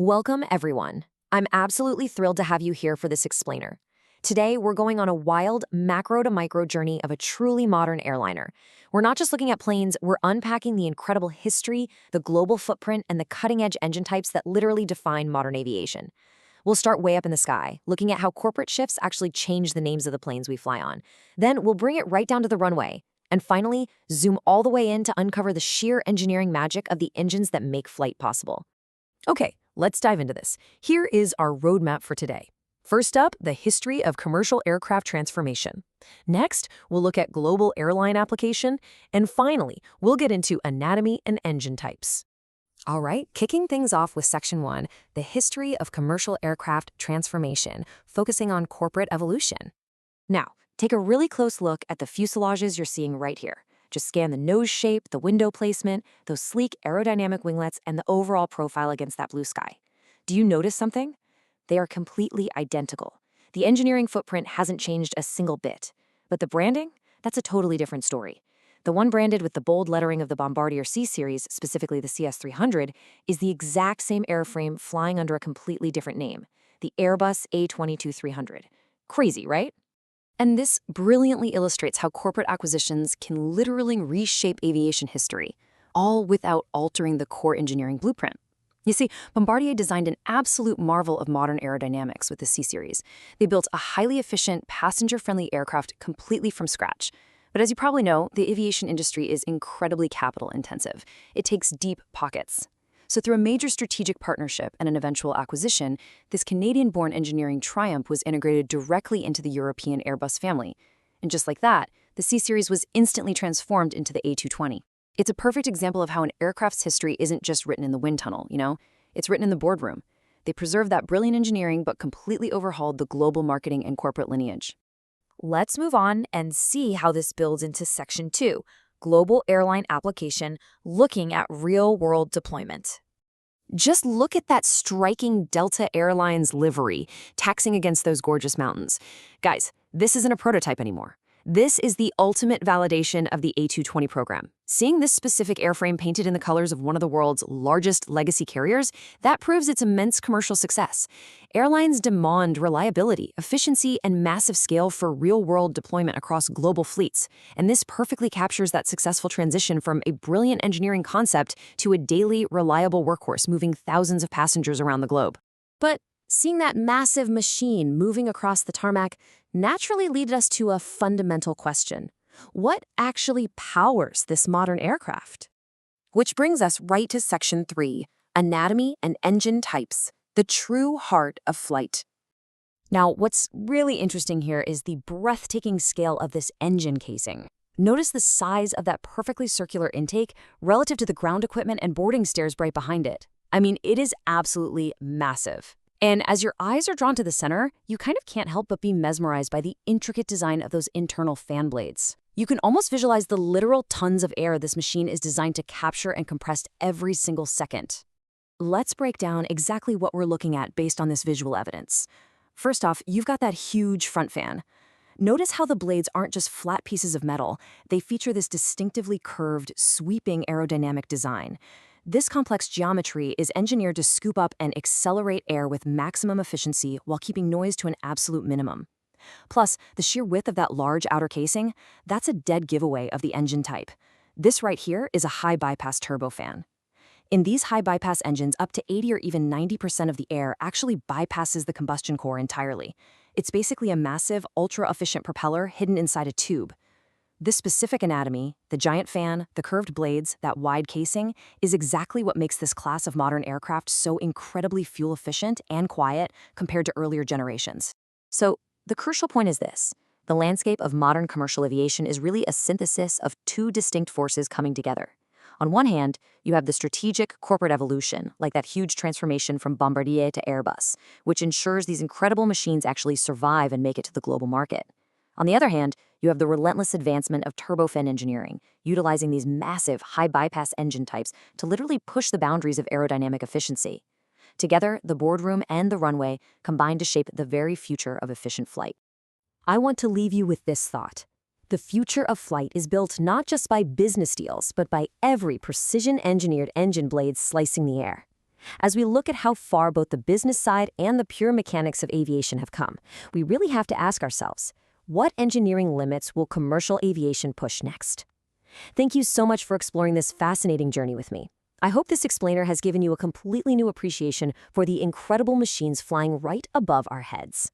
Welcome, everyone. I'm absolutely thrilled to have you here for this explainer. Today, we're going on a wild macro to micro journey of a truly modern airliner. We're not just looking at planes, we're unpacking the incredible history, the global footprint, and the cutting-edge engine types that literally define modern aviation. We'll start way up in the sky, looking at how corporate shifts actually change the names of the planes we fly on. Then we'll bring it right down to the runway. And finally, zoom all the way in to uncover the sheer engineering magic of the engines that make flight possible. Okay, let's dive into this. Here is our roadmap for today. First up, the history of commercial aircraft transformation. Next, we'll look at global airline application. And finally, we'll get into anatomy and engine types. All right, kicking things off with Section 1, the history of commercial aircraft transformation, focusing on corporate evolution. Now, take a really close look at the fuselages you're seeing right here. Just scan the nose shape, the window placement, those sleek aerodynamic winglets, and the overall profile against that blue sky. Do you notice something? They are completely identical. The engineering footprint hasn't changed a single bit. But the branding? That's a totally different story. The one branded with the bold lettering of the Bombardier C-Series, specifically the CS300, is the exact same airframe flying under a completely different name, the Airbus A220-300. Crazy, right? And this brilliantly illustrates how corporate acquisitions can literally reshape aviation history, all without altering the core engineering blueprint. You see, Bombardier designed an absolute marvel of modern aerodynamics with the C-Series. They built a highly efficient, passenger-friendly aircraft completely from scratch. But as you probably know, the aviation industry is incredibly capital-intensive. It takes deep pockets. So through a major strategic partnership and an eventual acquisition, this Canadian-born engineering triumph was integrated directly into the European Airbus family. And just like that, the C-Series was instantly transformed into the A220. It's a perfect example of how an aircraft's history isn't just written in the wind tunnel, It's written in the boardroom. They preserved that brilliant engineering but completely overhauled the global marketing and corporate lineage. Let's move on and see how this builds into Section 2. Global airline application, looking at real-world deployment. Just look at that striking Delta Airlines livery, taxing against those gorgeous mountains. Guys, this isn't a prototype anymore. This is the ultimate validation of the A220 program. Seeing this specific airframe painted in the colors of one of the world's largest legacy carriers, that proves its immense commercial success. Airlines demand reliability, efficiency, and massive scale for real-world deployment across global fleets. And this perfectly captures that successful transition from a brilliant engineering concept to a daily, reliable workhorse moving thousands of passengers around the globe. But seeing that massive machine moving across the tarmac naturally leads us to a fundamental question. What actually powers this modern aircraft? Which brings us right to Section 3, anatomy and engine types, the true heart of flight. Now, what's really interesting here is the breathtaking scale of this engine casing. Notice the size of that perfectly circular intake relative to the ground equipment and boarding stairs right behind it. I mean, it is absolutely massive. And as your eyes are drawn to the center, you kind of can't help but be mesmerized by the intricate design of those internal fan blades. You can almost visualize the literal tons of air this machine is designed to capture and compress every single second. Let's break down exactly what we're looking at based on this visual evidence. First off, you've got that huge front fan. Notice how the blades aren't just flat pieces of metal. They feature this distinctively curved, sweeping aerodynamic design. This complex geometry is engineered to scoop up and accelerate air with maximum efficiency while keeping noise to an absolute minimum. Plus, the sheer width of that large outer casing, that's a dead giveaway of the engine type. This right here is a high bypass turbofan. In these high bypass engines, up to 80 or even 90% of the air actually bypasses the combustion core entirely. It's basically a massive, ultra-efficient propeller hidden inside a tube. This specific anatomy, the giant fan, the curved blades, that wide casing, is exactly what makes this class of modern aircraft so incredibly fuel-efficient and quiet compared to earlier generations. So, the crucial point is this. The landscape of modern commercial aviation is really a synthesis of two distinct forces coming together. On one hand, you have the strategic corporate evolution, like that huge transformation from Bombardier to Airbus, which ensures these incredible machines actually survive and make it to the global market. On the other hand, you have the relentless advancement of turbofan engineering, utilizing these massive, high-bypass engine types to literally push the boundaries of aerodynamic efficiency. Together, the boardroom and the runway combine to shape the very future of efficient flight. I want to leave you with this thought. The future of flight is built not just by business deals, but by every precision-engineered engine blade slicing the air. As we look at how far both the business side and the pure mechanics of aviation have come, we really have to ask ourselves, what engineering limits will commercial aviation push next? Thank you so much for exploring this fascinating journey with me. I hope this explainer has given you a completely new appreciation for the incredible machines flying right above our heads.